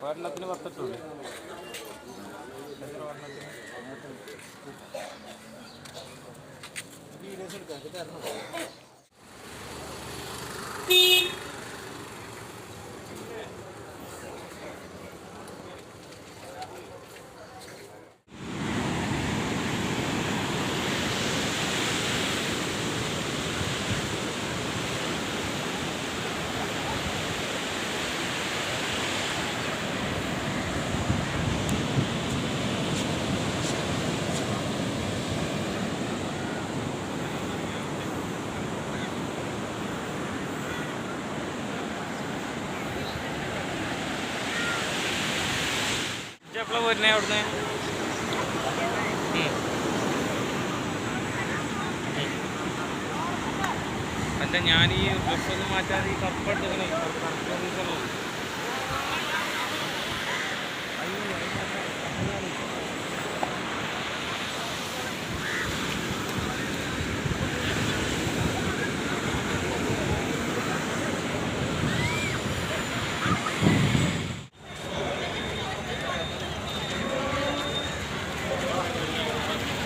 ഒരെണ്ണത്തിന് 10 ഇട്ടുള്ളൂ. വീഡിയോസ് എടുക്കാം തരണം. എപ്പോഴാണ് വരുന്നത് അവിടുന്ന്? അല്ല, ഞാൻ ഈ ഡ്രസ്സൊന്നും മാറ്റാതെ ഈ കറുപ്പെടുക്കണേ.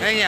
കഴിഞ്ഞ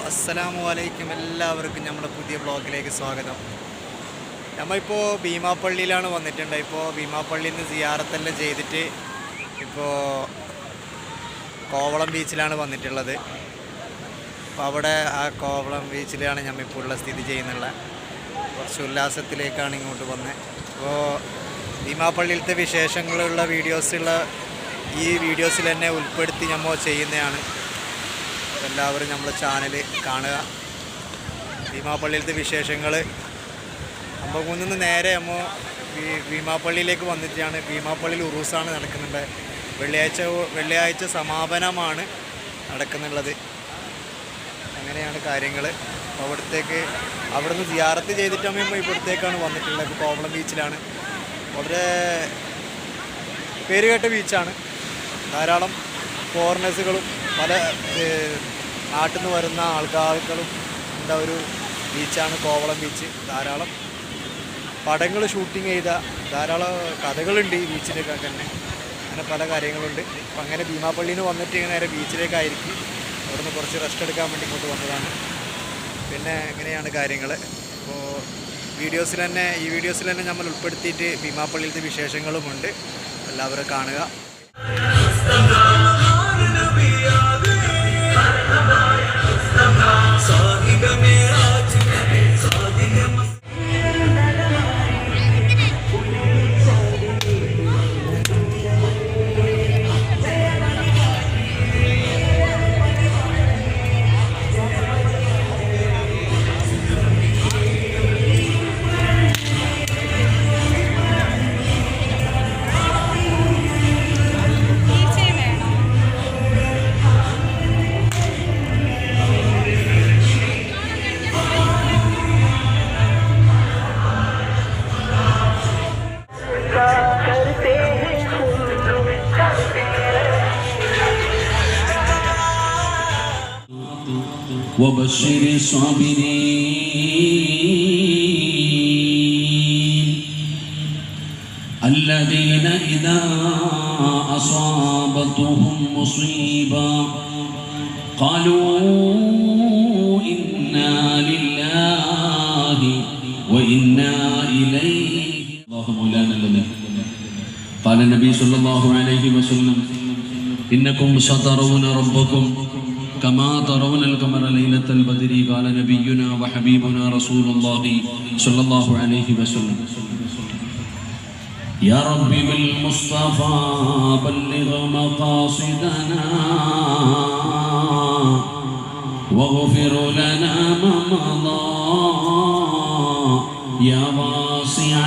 അസ്സലാമലൈക്കും. എല്ലാവർക്കും നമ്മുടെ പുതിയ ബ്ലോഗിലേക്ക് സ്വാഗതം. നമ്മളിപ്പോൾ ഭീമാപ്പള്ളിയിലാണ് വന്നിട്ടുണ്ട്. ഇപ്പോൾ ഭീമാപ്പള്ളിയിൽ നിന്ന് സിയാറത്തെല്ലാം ചെയ്തിട്ട് ഇപ്പോൾ കോവളം ബീച്ചിലാണ് വന്നിട്ടുള്ളത്. അപ്പോൾ അവിടെ ആ കോവളം ബീച്ചിലാണ് നമ്മളിപ്പോൾ ഉള്ള സ്ഥിതി ചെയ്യുന്നുള്ള കുറച്ച് ഉല്ലാസത്തിലേക്കാണ് ഇങ്ങോട്ട് വന്നത്. അപ്പോൾ ഭീമാപ്പള്ളിയിലത്തെ വിശേഷങ്ങളുള്ള ഈ വീഡിയോസിൽ തന്നെ ഉൾപ്പെടുത്തി നമ്മൾ ചെയ്യുന്നതാണ്. എല്ലാവരും നമ്മളെ ചാനൽ കാണുക. ഭീമാപ്പള്ളിയിലത്തെ വിശേഷങ്ങൾ നമ്മൾ കുന്നിന്ന് നേരെ നമ്മൾ ഭീമാപ്പള്ളിയിലേക്ക് വന്നിട്ടാണ്. ഭീമാപ്പള്ളിയിൽ ഉറൂസാണ് നടക്കുന്നുണ്ട്. വെള്ളിയാഴ്ച സമാപനമാണ് നടക്കുന്നുള്ളത്. അങ്ങനെയാണ് കാര്യങ്ങൾ. അവിടുന്ന് സിയാറത്ത് ചെയ്തിട്ട് നമ്മൾ ഇവിടത്തേക്കാണ് വന്നിട്ടുള്ളത്. കോവളം ബീച്ചിലാണ്. വളരെ പേരുകേട്ട ബീച്ചാണ്. ധാരാളം ഫോറിനേഴ്സുകളും പല നാട്ടിൽ നിന്ന് വരുന്ന ആൾക്കാരും ഉള്ള ഒരു ബീച്ചാണ് കോവളം ബീച്ച്. ധാരാളം പടങ്ങൾ ഷൂട്ടിങ് ചെയ്ത ധാരാളം കഥകളുണ്ട് ഈ ബീച്ചിലൊക്കെ തന്നെ. അങ്ങനെ പല കാര്യങ്ങളുണ്ട്. അപ്പം അങ്ങനെ ഭീമാപ്പള്ളിയിൽ നിന്ന് വന്നിട്ട് നേരെ ബീച്ചിലേക്കായിരിക്കും. അവിടുന്ന് കുറച്ച് റെസ്റ്റ് എടുക്കാൻ വേണ്ടി ഇങ്ങോട്ട് വന്നതാണ്. പിന്നെ എങ്ങനെയാണ് കാര്യങ്ങൾ. അപ്പോൾ ഈ വീഡിയോസിൽ തന്നെ നമ്മൾ ഉൾപ്പെടുത്തിയിട്ട് ഭീമാപ്പള്ളിയിലത്തെ വിശേഷങ്ങളുമുണ്ട്. എല്ലാവരും കാണുക. وبشر الصابرين الذين إذا أصابتهم مصيبة قالوا إنا لله وإنا إليه الله مولانا لنا. قال النبي صلى الله عليه وسلم إنكم سترون ربكم كما ترون القمر ليلة البدر. قال نبينا وحبيبنا رسول الله صلى الله عليه وسلم يا رب بالمصطفى بلغ مقاصدنا واغفر لنا ما مضى يا واسع